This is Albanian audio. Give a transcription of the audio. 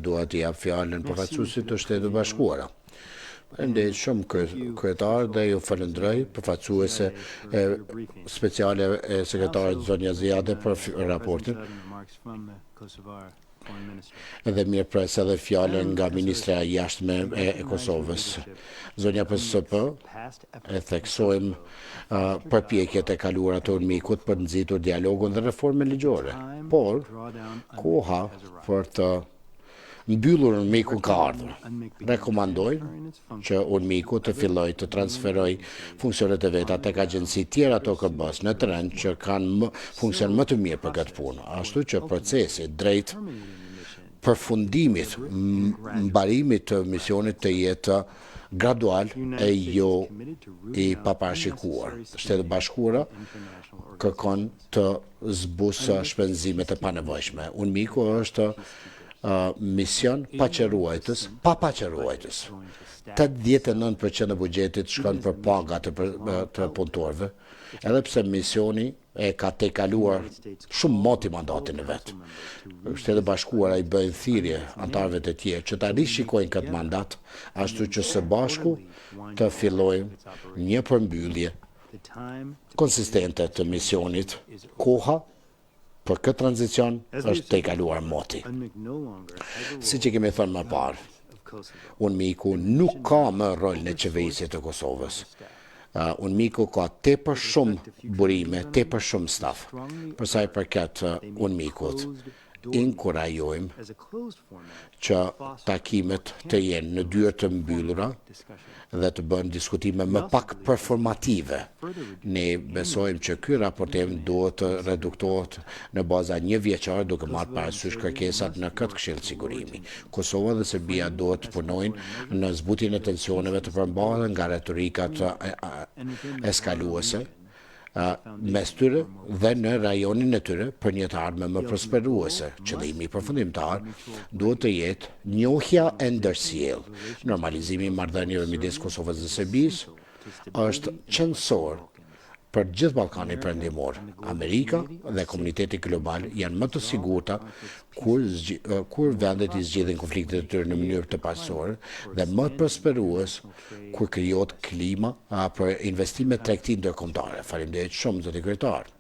dua t'i jap fjalën përfaqësuesit të Shtetit Bashkuara. Faleminderit shumë kryetar dhe ju falenderoj përfaqësuese speciale e sekretarit Zonja Ziade për raportin. Edhe mirë pres edhe fjalën nga Ministra e Jashtme e Kosovës. Zonja PSP e theksojmë përpjekjet e kaluara të UNMIK-ut për nxitur dialogun dhe reformën ligjore. Por koha për të mbyllur UNMIK-un ka ardhur. Rekomandojnë që UNMIK-u të fillojë të transferoj funksionet e veta tek agjencitë tjera të OKB-s në terren që kanë funksion më të mirë për këtë punë, ashtu që procesi drejt përfundimit, mbarimit të misionit të jetë gradual e jo i paparashikuar. Shtetet Bashkuara kërkon të zbusë shpenzimet e panevojshme. UNMIK-u është mision pa paqëruajtës. 89% e buxhetit shkon për paga të punëtorëve, edhe pse misioni e ka tejkaluar shumë moti mandatin e vet. Shtetet Bashkuara i bëjnë thirrje anëtarëve të tjerë që ta rishikojnë këtë mandat, ashtu që së bashku të fillojnë një përmbyllje konsistente të misionit. Koha për këtë tranzicion është tejkaluar moti. Siç e kemi thënë më parë, UNMIK-u nuk ka më rolin e qeverisjes të Kosovës. UNMIK-u ka tepër shumë burime, tepër shumë staf. Për sa i përket UNMIK-ut, inkurajojmë që takimet të jenë në dyert të mbyllura dhe të bëhen diskutime më pak performative. Ne besojmë që ky raportim duhet të reduktohet në baza një vjeçare duke marrë parasysh kërkesat në këtë Këshill Sigurimi. Kosova dhe Serbia duhet të punojnë në zbutjen e tensioneve të përmbahura nga retorikat eskaluese mes tyre dhe në rajonin e tyre për një të ardhme më prosperuese. Qëllimi përfundimtar duhet të jetë njohja e ndërsjell. Normalizimi i marrëdhënieve midis Kosovës dhe Serbisë është qendror për gjithë Ballkanin Perëndimor. Amerika dhe komuniteti global janë më të sigurta kur vendet i zgjidhin konfliktet e tyre në mënyrë të paqësore dhe më të prosperues kur krijohet klima për investime tregti ndërkombëtare. Faleminderit shumë, zoti kryetar.